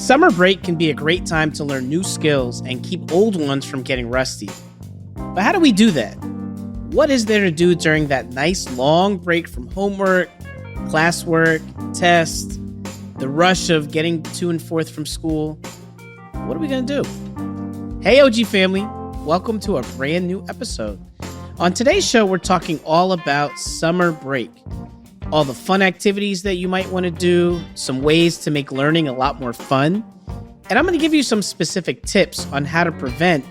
Summer break can be a great time to learn new skills and keep old ones from getting rusty. But how do we do that? What is there to do during that nice long break from homework, classwork, tests, the rush of getting to and forth from school? What are we going to do? Hey, OG family, welcome to a brand new episode. On today's show, we're talking all about summer break. All the fun activities that you might want to do, some ways to make learning a lot more fun. And I'm going to give you some specific tips on how to prevent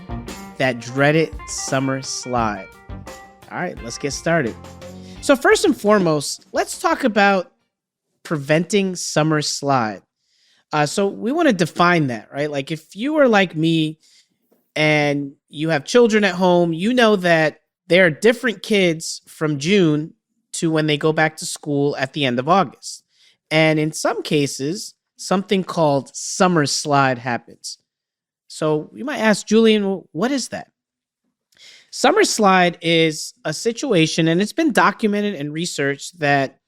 that dreaded summer slide. All right, let's get started. So first and foremost, let's talk about preventing summer slide. So we want to define that, right? Like if you are like me and you have children at home, you know that there are different kids from June to when they go back to school at the end of August. And in some cases, something called summer slide happens. So you might ask, Julian, well, what is that? Summer slide is a situation, and it's been documented and researched that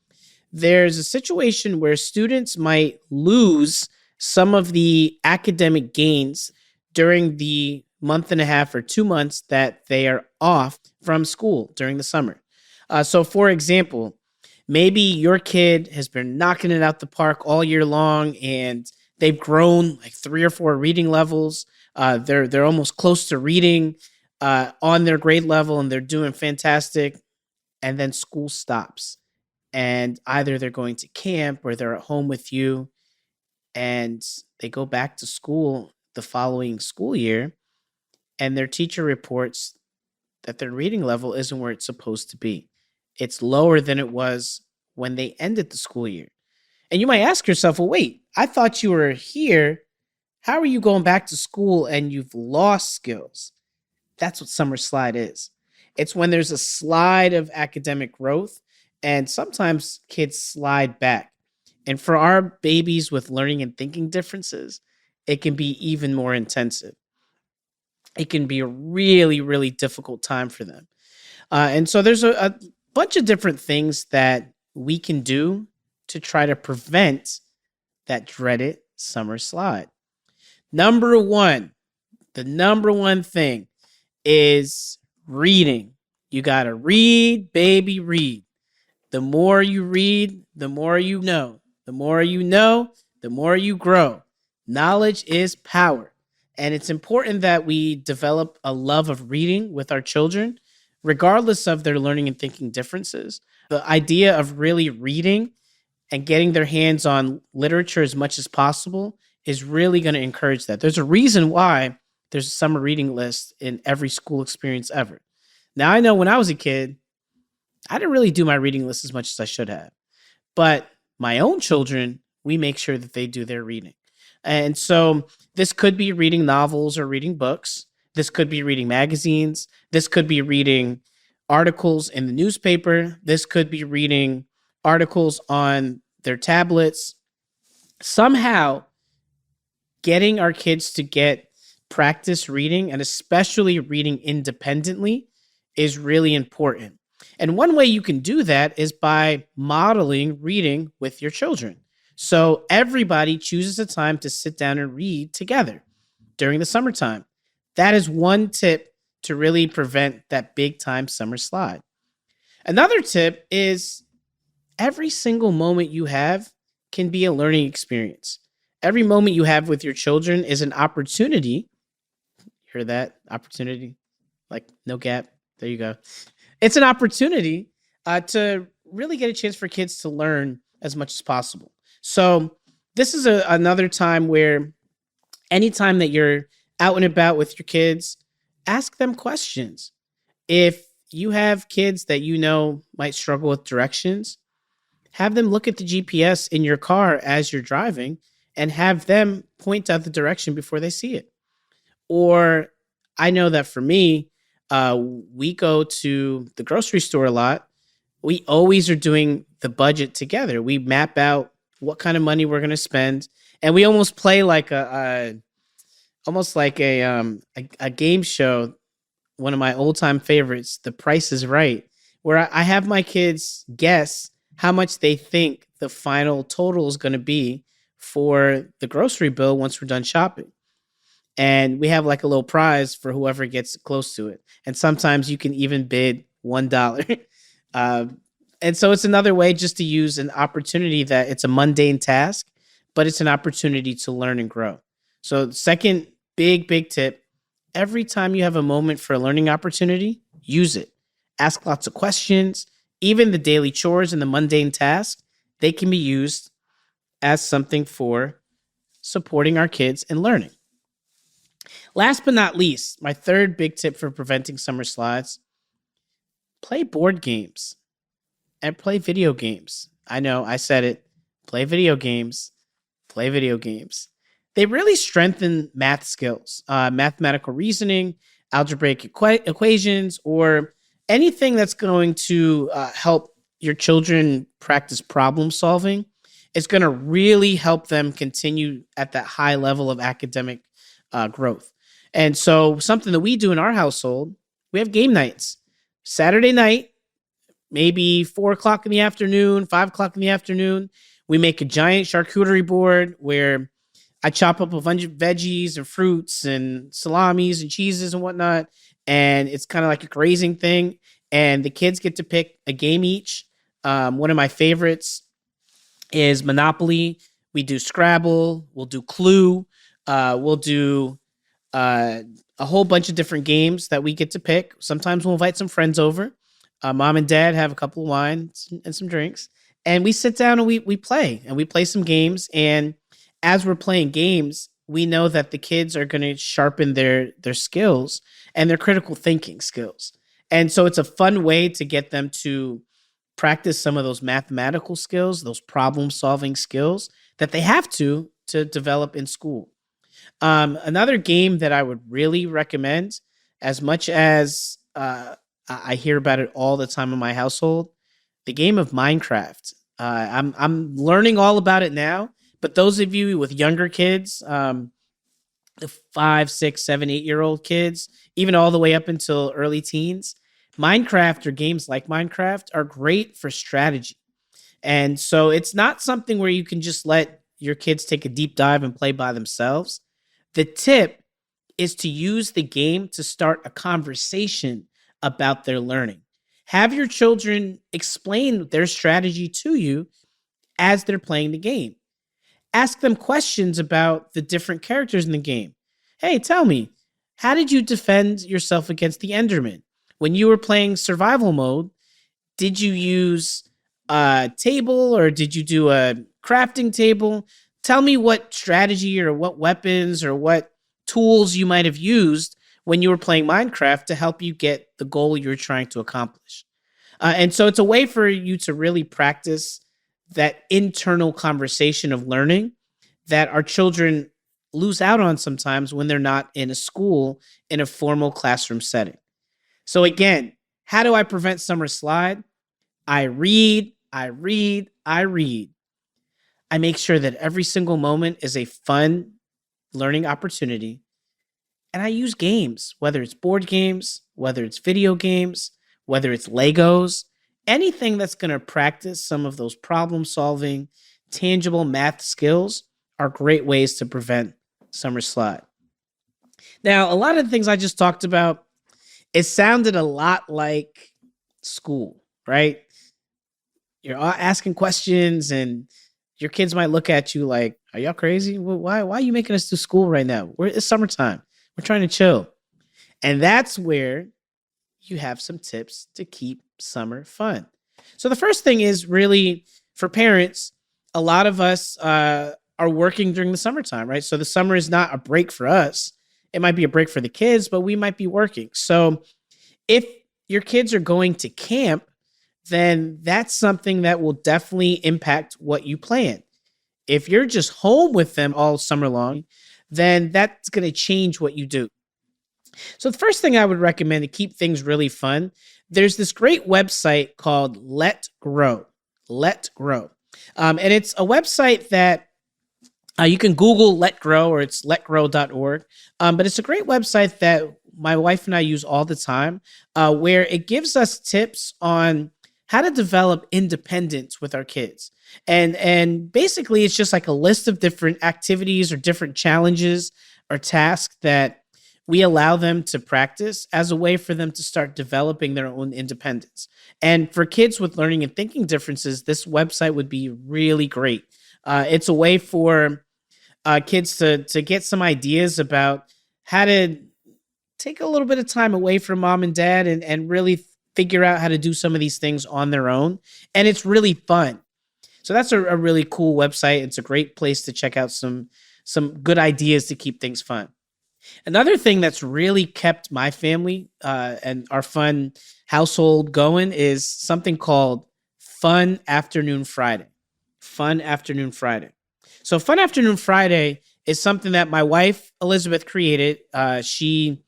there's a situation where students might lose some of the academic gains during the month and a half or 2 months that they are off from school during the summer. So for example, maybe your kid has been knocking it out the park all year long and they've grown like 3 or 4 reading levels. They're almost close to reading on their grade level and they're doing fantastic. And then school stops and either they're going to camp or they're at home with you and they go back to school the following school year and their teacher reports that their reading level isn't where it's supposed to be. It's lower than it was when they ended the school year. And you might ask yourself, well, wait, I thought you were here. How are you going back to school and you've lost skills? That's what summer slide is. It's when there's a slide of academic growth and sometimes kids slide back. And for our babies with learning and thinking differences, it can be even more intensive. It can be a really, really difficult time for them. And so there's a bunch of different things that we can do to try to prevent that dreaded summer slide. Number one, the number one thing is reading. You got to read, baby, read. The more you read, the more you know. The more you know, the more you grow. Knowledge is power. And it's important that we develop a love of reading with our children, regardless of their learning and thinking differences. The idea of really reading and getting their hands on literature as much as possible is really going to encourage that. There's a reason why there's a summer reading list in every school experience ever. Now, I know when I was a kid, I didn't really do my reading list as much as I should have. But my own children, we make sure that they do their reading. And so this could be reading novels or reading books. This could be reading magazines. This could be reading articles in the newspaper. This could be reading articles on their tablets. Somehow getting our kids to get practice reading and especially reading independently is really important. And one way you can do that is by modeling reading with your children. So everybody chooses a time to sit down and read together during the summertime. That is one tip to really prevent that big time summer slide. Another tip is every single moment you have can be a learning experience. Every moment you have with your children is an opportunity. Hear that? Opportunity? Like no gap. There you go. It's an opportunity to really get a chance for kids to learn as much as possible. So this is another time where anytime that you're out and about with your kids, ask them questions. If you have kids that you know might struggle with directions, have them look at the GPS in your car as you're driving and have them point out the direction before they see it. Or I know that for me, we go to the grocery store a lot. We always are doing the budget together. We map out what kind of money we're going to spend. And we almost play like a game show, one of my old time favorites, The Price is Right, where I have my kids guess how much they think the final total is going to be for the grocery bill once we're done shopping. And we have like a little prize for whoever gets close to it. And sometimes you can even bid $1. um, and so it's another way just to use an opportunity that it's a mundane task, but it's an opportunity to learn and grow. So, second big tip, every time you have a moment for a learning opportunity, use it. Ask lots of questions. Even the daily chores and the mundane tasks, they can be used as something for supporting our kids and learning. Last but not least, my third big tip for preventing summer slides, play board games and play video games. I know, I said it. Play video games. Play video games. They really strengthen math skills, mathematical reasoning, algebraic equations, or anything that's going to help your children practice problem solving. It's going to really help them continue at that high level of academic growth. And so something that we do in our household, we have game nights. Saturday night, maybe 4 o'clock in the afternoon, 5 o'clock in the afternoon, we make a giant charcuterie board where I chop up a bunch of veggies and fruits and salamis and cheeses and whatnot. And it's kind of like a grazing thing. And the kids get to pick a game each. One of my favorites is Monopoly. We do Scrabble. We'll do Clue. We'll do a whole bunch of different games that we get to pick. Sometimes we'll invite some friends over. Mom and dad have a couple of wines and some drinks. And we sit down and we play. And we play some games. And as we're playing games, we know that the kids are going to sharpen their skills and their critical thinking skills. And so it's a fun way to get them to practice some of those mathematical skills, those problem solving skills that they have to develop in school. Another game that I would really recommend, as much as I hear about it all the time in my household, the game of Minecraft. I'm learning all about it now, but those of you with younger kids, the 5, 6, 7, 8-year-old kids, even all the way up until early teens, Minecraft or games like Minecraft are great for strategy. And so it's not something where you can just let your kids take a deep dive and play by themselves. The tip is to use the game to start a conversation about their learning. Have your children explain their strategy to you as they're playing the game. Ask them questions about the different characters in the game. Hey, tell me, how did you defend yourself against the Enderman? When you were playing survival mode, did you use a table or did you do a crafting table? Tell me what strategy or what weapons or what tools you might have used when you were playing Minecraft to help you get the goal you're trying to accomplish. And so it's a way for you to really practice that internal conversation of learning that our children lose out on sometimes when they're not in a school in a formal classroom setting. So again, how do I prevent summer slide? I read. I make sure that every single moment is a fun learning opportunity. And I use games, whether it's board games, whether it's video games, whether it's Legos, anything that's going to practice some of those problem solving, tangible math skills are great ways to prevent summer slide. Now, a lot of the things I just talked about, it sounded a lot like school, right? You're asking questions and your kids might look at you like, are y'all crazy? Why are you making us do school right now? It's summertime. We're trying to chill. And that's where you have some tips to keep summer fun. So the first thing is really for parents, a lot of us are working during the summertime, right? So the summer is not a break for us. It might be a break for the kids, but we might be working. So if your kids are going to camp, then that's something that will definitely impact what you plan. If you're just home with them all summer long, then that's going to change what you do. So the first thing I would recommend to keep things really fun, there's this great website called Let Grow. Let Grow. And it's a website that you can Google Let Grow or it's letgrow.org. But it's a great website that my wife and I use all the time where it gives us tips on how to develop independence with our kids. And basically it's just like a list of different activities or different challenges or tasks that we allow them to practice as a way for them to start developing their own independence. And for kids with learning and thinking differences, this website would be really great. It's a way for kids to get some ideas about how to take a little bit of time away from mom and dad and really figure out how to do some of these things on their own. And it's really fun. So that's a really cool website. It's a great place to check out some good ideas to keep things fun. Another thing that's really kept my family and our fun household going is something called Fun Afternoon Friday. Fun Afternoon Friday. So Fun Afternoon Friday is something that my wife Elizabeth created. She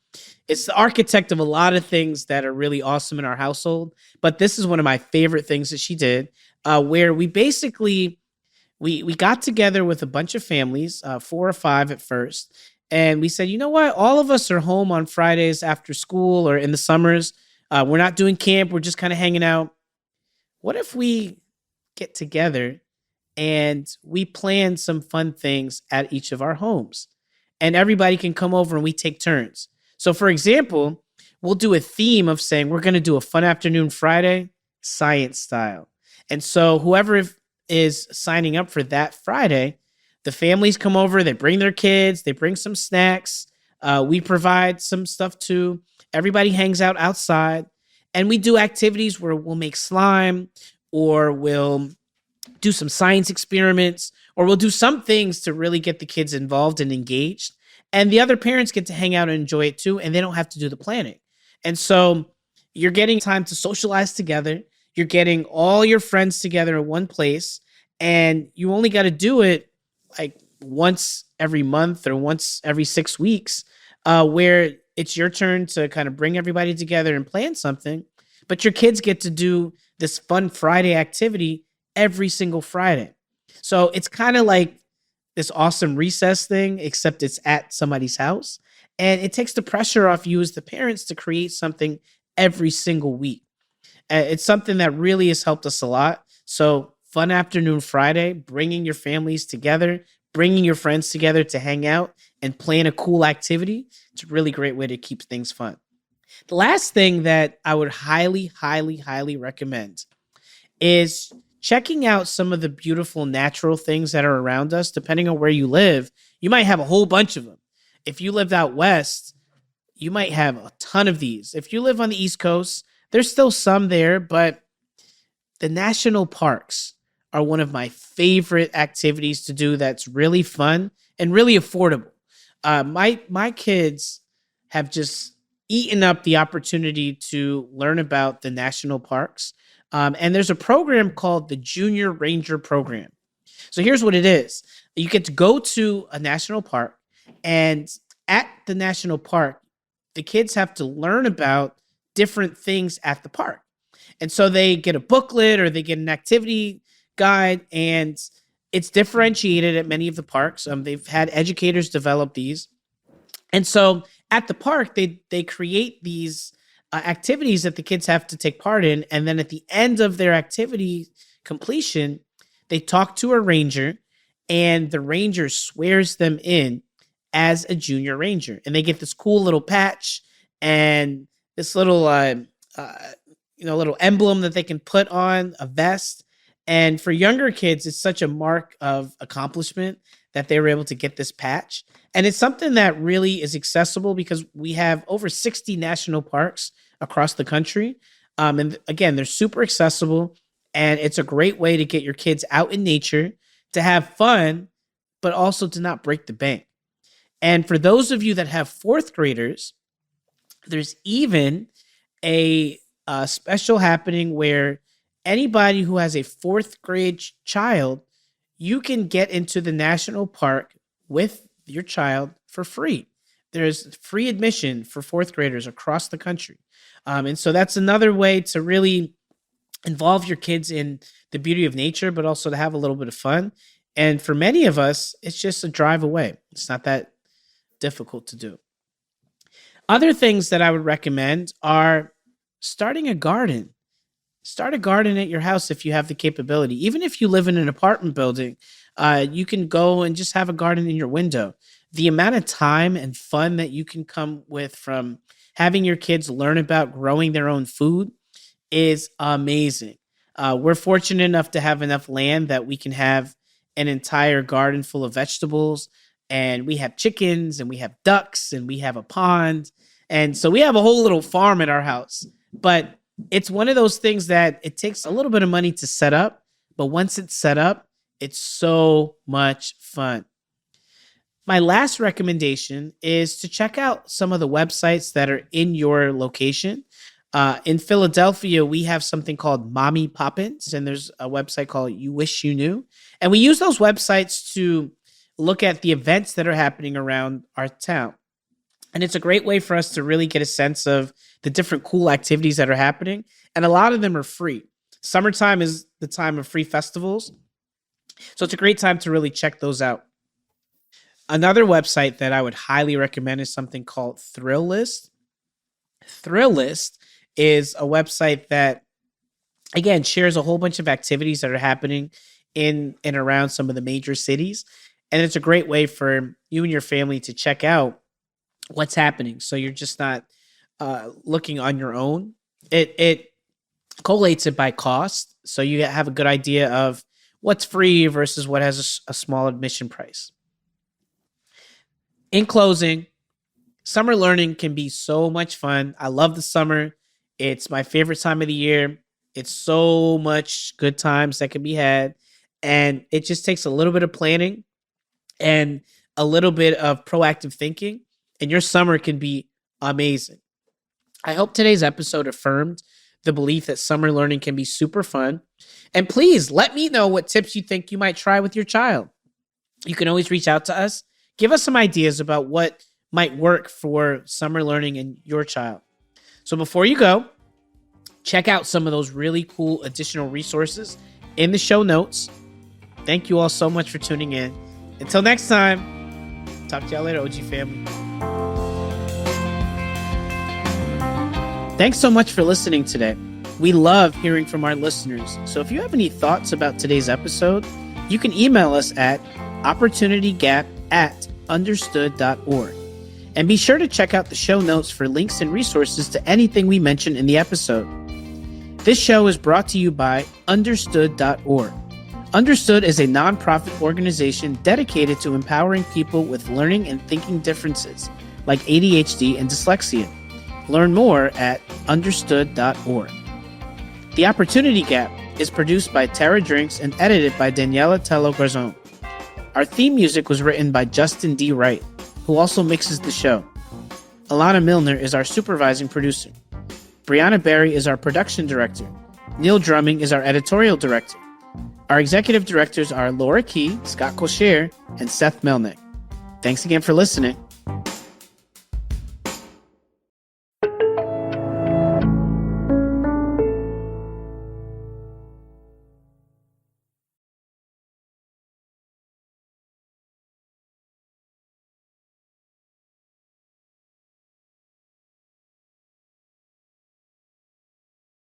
is the architect of a lot of things that are really awesome in our household, but this is one of my favorite things that she did, where we basically we got together with a bunch of families, 4 or 5 at first, and we said, you know what, all of us are home on Fridays after school or in the summers. We're not doing camp. We're just kind of hanging out. What if we get together and we plan some fun things at each of our homes? And everybody can come over and we take turns. So, for example, we'll do a theme of saying we're going to do a Fun Afternoon Friday, science style. And so, whoever is signing up for that Friday, the families come over, they bring their kids, they bring some snacks. We provide some stuff too. Everybody hangs out outside and we do activities where we'll make slime or we'll do some science experiments, or we'll do some things to really get the kids involved and engaged. And the other parents get to hang out and enjoy it too, and they don't have to do the planning. And so you're getting time to socialize together. You're getting all your friends together in one place, and you only got to do it like once every month or once every 6 weeks, where it's your turn to kind of bring everybody together and plan something. But your kids get to do this fun Friday activity every single Friday. So it's kind of like this awesome recess thing, except it's at somebody's house. And it takes the pressure off you as the parents to create something every single week. It's something that really has helped us a lot. So Fun Afternoon Friday, bringing your families together, bringing your friends together to hang out and plan a cool activity. It's a really great way to keep things fun. The last thing that I would highly, highly, highly recommend is checking out some of the beautiful natural things that are around us. Depending on where you live, you might have a whole bunch of them. If you lived out west, you might have a ton of these. If you live on the East Coast, there's still some there, but the national parks are one of my favorite activities to do that's really fun and really affordable. My kids have just eaten up the opportunity to learn about the national parks. And there's a program called the Junior Ranger Program. So here's what it is. You get to go to a national park, and at the national park, the kids have to learn about different things at the park. And so they get a booklet or they get an activity guide, and it's differentiated at many of the parks. They've had educators develop these. And so at the park, they create these activities that the kids have to take part in. And then at the end of their activity completion, they talk to a ranger, and the ranger swears them in as a junior ranger. And they get this cool little patch and this little, little emblem that they can put on a vest. And for younger kids, it's such a mark of accomplishment that they were able to get this patch. And it's something that really is accessible because we have over 60 national parks across the country. And again, they're super accessible, and it's a great way to get your kids out in nature, to have fun, but also to not break the bank. And for those of you that have fourth graders, there's even a special happening where anybody who has a fourth grade child, you can get into the national park with your child for free. There's free admission for fourth graders across the country. And so that's another way to really involve your kids in the beauty of nature, but also to have a little bit of fun. And for many of us, it's just a drive away. It's not that difficult to do. Other things that I would recommend are starting a garden. Start a garden at your house if you have the capability. Even if you live in an apartment building, you can go and just have a garden in your window. The amount of time and fun that you can come with from having your kids learn about growing their own food is amazing. We're fortunate enough to have enough land that we can have an entire garden full of vegetables, and we have chickens, and we have ducks, and we have a pond. And so we have a whole little farm at our house. But it's one of those things that it takes a little bit of money to set up. But once it's set up, it's so much fun. My last recommendation is to check out some of the websites that are in your location. In Philadelphia, we have something called Mommy Poppins, and there's a website called You Wish You Knew. And we use those websites to look at the events that are happening around our town. And it's a great way for us to really get a sense of the different cool activities that are happening. And a lot of them are free. Summertime is the time of free festivals. So it's a great time to really check those out. Another website that I would highly recommend is something called Thrill List. Thrill List is a website that, again, shares a whole bunch of activities that are happening in and around some of the major cities. And it's a great way for you and your family to check out what's happening. So you're just not looking on your own. It collates it by cost. So you have a good idea of what's free versus what has a small admission price. In closing, summer learning can be so much fun. I love the summer. It's my favorite time of the year. It's so much good times that can be had. And it just takes a little bit of planning and a little bit of proactive thinking, and your summer can be amazing. I hope today's episode affirmed the belief that summer learning can be super fun. And please let me know what tips you think you might try with your child. You can always reach out to us. Give us some ideas about what might work for summer learning in your child. So before you go, check out some of those really cool additional resources in the show notes. Thank you all so much for tuning in. Until next time, talk to y'all later, OG family. Thanks so much for listening today. We love hearing from our listeners. So if you have any thoughts about today's episode, you can email us at opportunitygap@understood.org. And be sure to check out the show notes for links and resources to anything we mentioned in the episode. This show is brought to you by understood.org. Understood is a nonprofit organization dedicated to empowering people with learning and thinking differences like ADHD and dyslexia. Learn more at understood.org. The Opportunity Gap is produced by Tara Drinks and edited by Daniela Tello Garzon. Our theme music was written by Justin D. Wright, who also mixes the show. Alana Milner is our supervising producer. Brianna Berry is our production director. Neil Drumming is our editorial director. Our executive directors are Laura Key, Scott Colcher, and Seth Melnick. Thanks again for listening.